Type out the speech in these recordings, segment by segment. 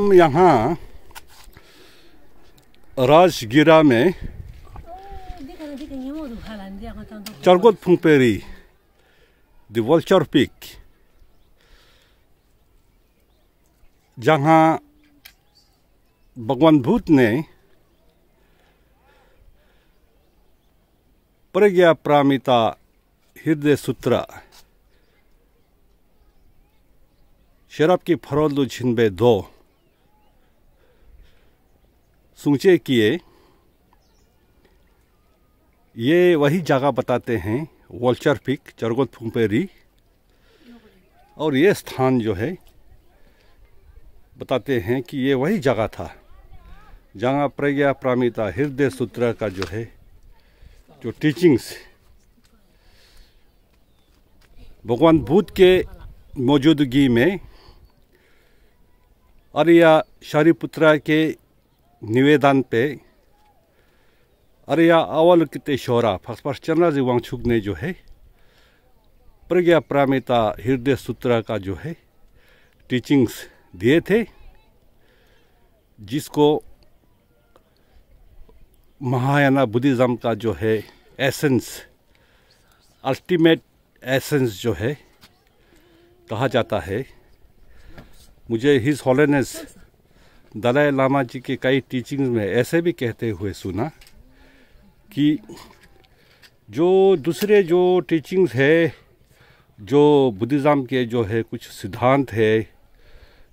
हम यहाँ राजगिरा में चरगोत फुंगपेरी द वल्चर पीक, जहाँ भगवान बुद्ध ने प्रज्ञा पारमिता हृदय सूत्र शराब की फरोल छिनबे दो सुंचे किए, ये वही जगह बताते हैं वल्चर पीक चरगोत फुंगपेरी। और ये स्थान जो है बताते हैं कि ये वही जगह था जहाँ प्रज्ञा पारमिता हृदय सूत्र का जो है जो टीचिंग्स भगवान बुद्ध के मौजूदगी में आर्य शारिपुत्रा के निवेदन पे आर्य अवलोकितेश्वरा फक्सपाश्चन्द्र वांगचुक ने जो है प्रज्ञा पारमिता हृदय सूत्र का जो है टीचिंग्स दिए थे, जिसको महायाना बुद्धिज्म का जो है एसेंस, अल्टीमेट एसेंस जो है कहा जाता है। मुझे हिज होलिनेस दलाई लामा जी के कई टीचिंग्स में ऐसे भी कहते हुए सुना कि जो दूसरे जो टीचिंग्स है, जो बुद्धिज्म के जो है कुछ सिद्धांत है,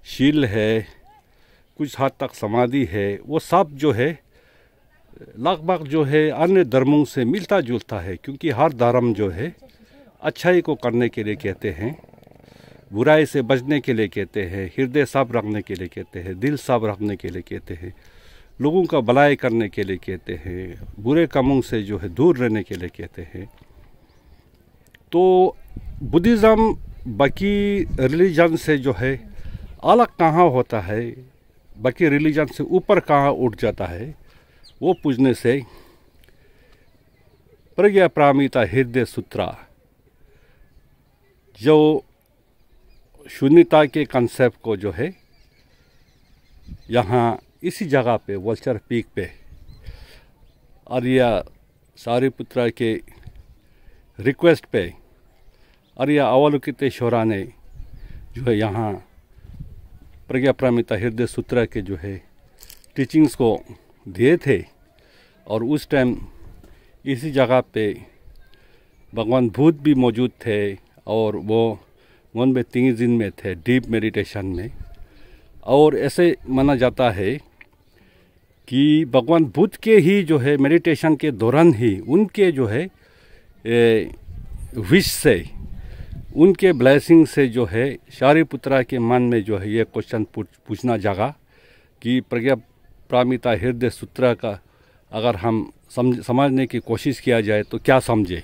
शील है, कुछ हद तक समाधि है, वो सब जो है लगभग जो है अन्य धर्मों से मिलता जुलता है, क्योंकि हर धर्म जो है अच्छाई को करने के लिए कहते हैं, बुराई से बचने के लिए कहते हैं, हृदय साफ रखने के लिए कहते हैं, दिल साफ रखने के लिए कहते हैं, लोगों का भलाई करने के लिए कहते हैं, बुरे कामों से जो है दूर रहने के लिए कहते हैं। तो बुद्धिज्म बाकी रिलीजन से जो है अलग कहाँ होता है, बाकी रिलीजन से ऊपर कहाँ उठ जाता है, वो पूछने से प्रज्ञा पारमिता हृदय सूत्र जो शून्यता के कंसेप्ट को जो है यहाँ इसी जगह पे वल्चर पीक पे आर्य शारिपुत्रा के रिक्वेस्ट पे आर्य अवलोकितेश्वरा ने जो है यहाँ प्रज्ञा पारमिता हृदय सूत्र के जो है टीचिंग्स को दिए थे। और उस टाइम इसी जगह पे भगवान बुद्ध भी मौजूद थे और वो मन में 3 दिन में थे डीप मेडिटेशन में। और ऐसे माना जाता है कि भगवान बुद्ध के ही जो है मेडिटेशन के दौरान ही उनके जो है विश से, उनके ब्लेसिंग से जो है शारिपुत्रा के मन में जो है ये क्वेश्चन पूछना जागा कि प्रज्ञा पारमिता हृदय सूत्र का अगर हम समझने की कोशिश किया जाए तो क्या समझे।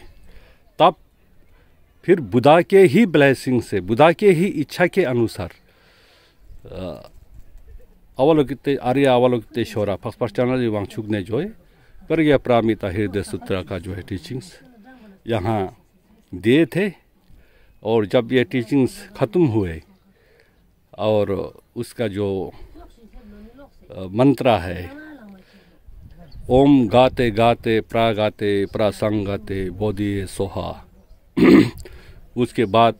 तब फिर बुद्धा के ही ब्लेसिंग से, बुद्धा के ही इच्छा के अनुसार आर्य अवलोकितेश्वरा फक्सपाश्चन्द्र वांगचुक ने जो है प्रज्ञा पारमिता हृदय सूत्र का जो है टीचिंग्स यहाँ दिए थे। और जब ये टीचिंग्स ख़त्म हुए और उसका जो मंत्र है ओम गाते गाते प्रागाते प्रासंगाते बोधि सोहा, उसके बाद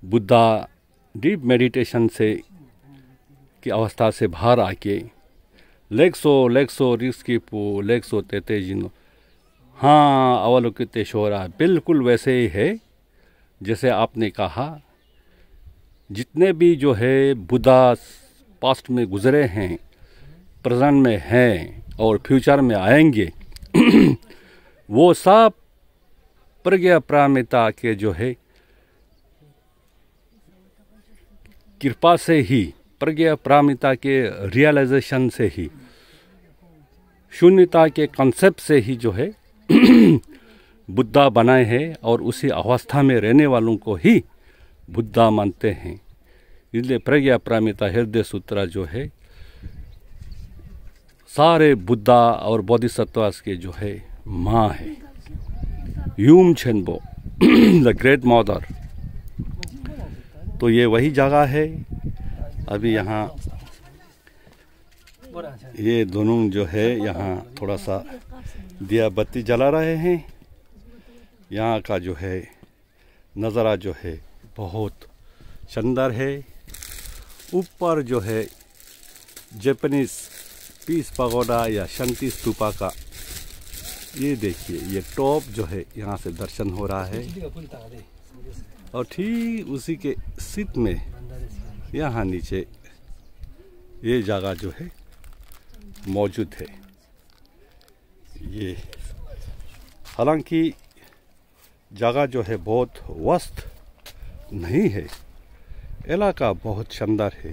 बुद्धा डीप मेडिटेशन से की अवस्था से बाहर आके लेक्सो रिस्कीपो लेक्सो तेते जिनो, हाँ अवलोकितेश्वरा बिल्कुल वैसे ही है जैसे आपने कहा। जितने भी जो है बुद्धा पास्ट में गुजरे हैं, प्रेजेंट में हैं और फ्यूचर में आएंगे वो सब प्रज्ञा पारमिता के जो है कृपा से ही, प्रज्ञा पारमिता के रियलाइजेशन से ही, शून्यता के कंसेप्ट से ही जो है बुद्धा बनाए हैं और उसी अवस्था में रहने वालों को ही बुद्धा मानते हैं। इसलिए प्रज्ञा पारमिता हृदय सूत्र जो है सारे बुद्धा और बोधिसत्वास के जो है माँ है, यूम छेनबो द ग्रेट मदर। तो ये वही जगह है। अभी यहाँ ये दोनों जो है यहाँ थोड़ा सा दिया बत्ती जला रहे हैं। यहाँ का जो है नज़ारा जो है बहुत शानदार है। ऊपर जो है जापानीज पीस पगोडा या शांति स्तूपा का ये देखिए, ये टॉप जो है यहाँ से दर्शन हो रहा है। और ठीक उसी के सित में यहाँ नीचे ये जगह जो है मौजूद है। ये हालांकि जगह जो है बहुत वस्त नहीं है, इलाका बहुत शानदार है,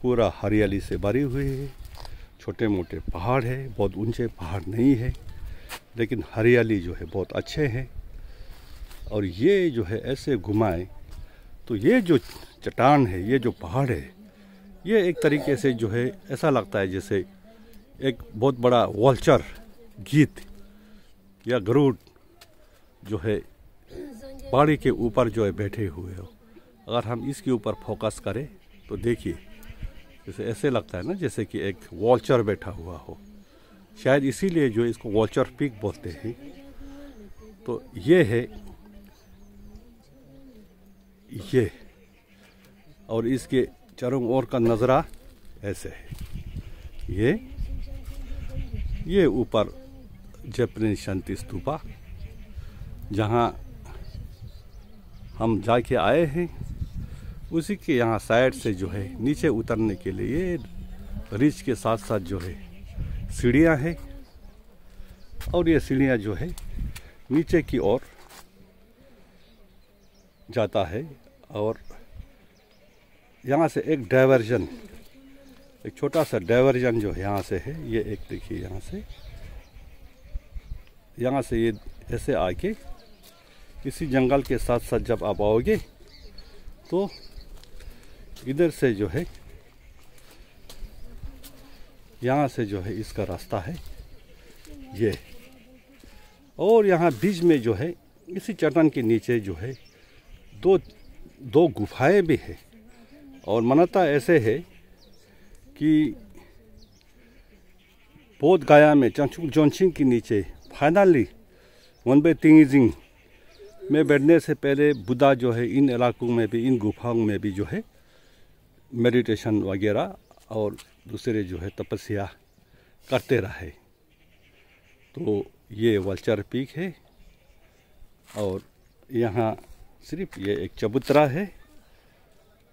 पूरा हरियाली से भरी हुई है। छोटे मोटे पहाड़ है, बहुत ऊंचे पहाड़ नहीं है, लेकिन हरियाली जो है बहुत अच्छे हैं। और ये जो है ऐसे घुमाए तो ये जो चट्टान है, ये जो पहाड़ है, ये एक तरीके से जो है ऐसा लगता है जैसे एक बहुत बड़ा वल्चर गीत या गरुड़ जो है पहाड़ी के ऊपर जो है बैठे हुए हो। अगर हम इसके ऊपर फोकस करें तो देखिए, जैसे ऐसे लगता है ना जैसे कि एक वल्चर बैठा हुआ हो। शायद इसीलिए जो इसको वल्चर पीक बोलते हैं। तो ये है ये, और इसके चारों ओर का नज़ारा ऐसे है। ये ऊपर जापानीज शांति स्तूपा जहाँ हम जाके आए हैं, उसी के यहाँ साइड से जो है नीचे उतरने के लिए ये रिच के साथ साथ जो है सीढ़ियाँ हैं। और ये सीढ़ियाँ जो है नीचे की ओर जाता है। और यहाँ से एक डाइवर्जन, एक छोटा सा डाइवर्जन जो यहाँ से है, ये एक देखिए यहाँ से ये ऐसे आके इसी जंगल के साथ साथ जब आप आओगे तो इधर से जो है यहाँ से जो है इसका रास्ता है ये। और यहाँ बीच में जो है इसी चट्टान के नीचे जो है दो गुफाएं भी है। और मान्यता ऐसे है कि बोध गया में चंगचुक जोंगछिंग के नीचे फाइनली वनबे तिंगिजिंग में बैठने से पहले बुद्धा जो है इन इलाकों में भी, इन गुफाओं में भी जो है मेडिटेशन वगैरह और दूसरे जो है तपस्या करते रहे। तो ये वल्चर पीक है। और यहाँ सिर्फ ये एक चबूतरा है,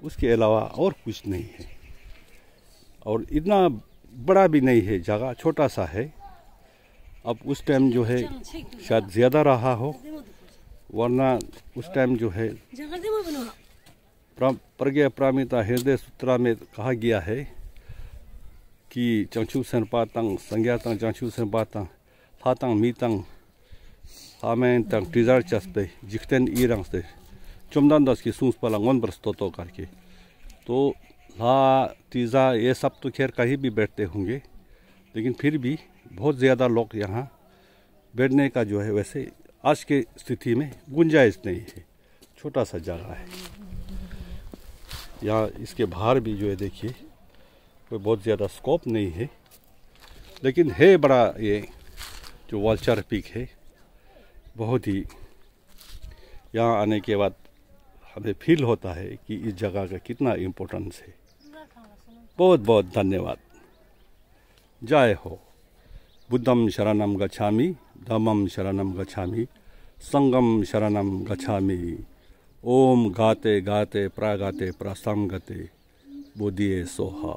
उसके अलावा और कुछ नहीं है। और इतना बड़ा भी नहीं है, जगह छोटा सा है। अब उस टाइम जो है शायद ज़्यादा रहा हो, वरना उस टाइम जो है प्रज्ञा पारमिता हृदय सूत्रा में कहा गया है कि चंगचुक सेनपा तंग संज्ञा तंग चंगचुक सेनपा तंग था तंग मी तंग हामें तंग टीजर चस्ते जिक्तेन ईरंग से चुमदान दस की सूंस पला वन बरस्तो करके। तो ला तीजा ये सब तो खैर कहीं भी बैठते होंगे, लेकिन फिर भी बहुत ज़्यादा लोग यहाँ बैठने का जो है वैसे आज के स्थिति में गुंजाइश नहीं है। छोटा सा जगह है। यहाँ इसके बाहर भी जो है देखिए कोई बहुत ज़्यादा स्कोप नहीं है, लेकिन है बड़ा ये जो वल्चर पीक है। बहुत ही यहाँ आने के बाद हमें फील होता है कि इस जगह का कितना इम्पोर्टेंस है। बहुत बहुत धन्यवाद। जय हो। बुद्धम शरणम गच्छामि, धम्मम शरणम गच्छामि, संगम शरणम गच्छामि। ओम गाते गाते प्रागाते प्रसंगते बोधिये सोहा।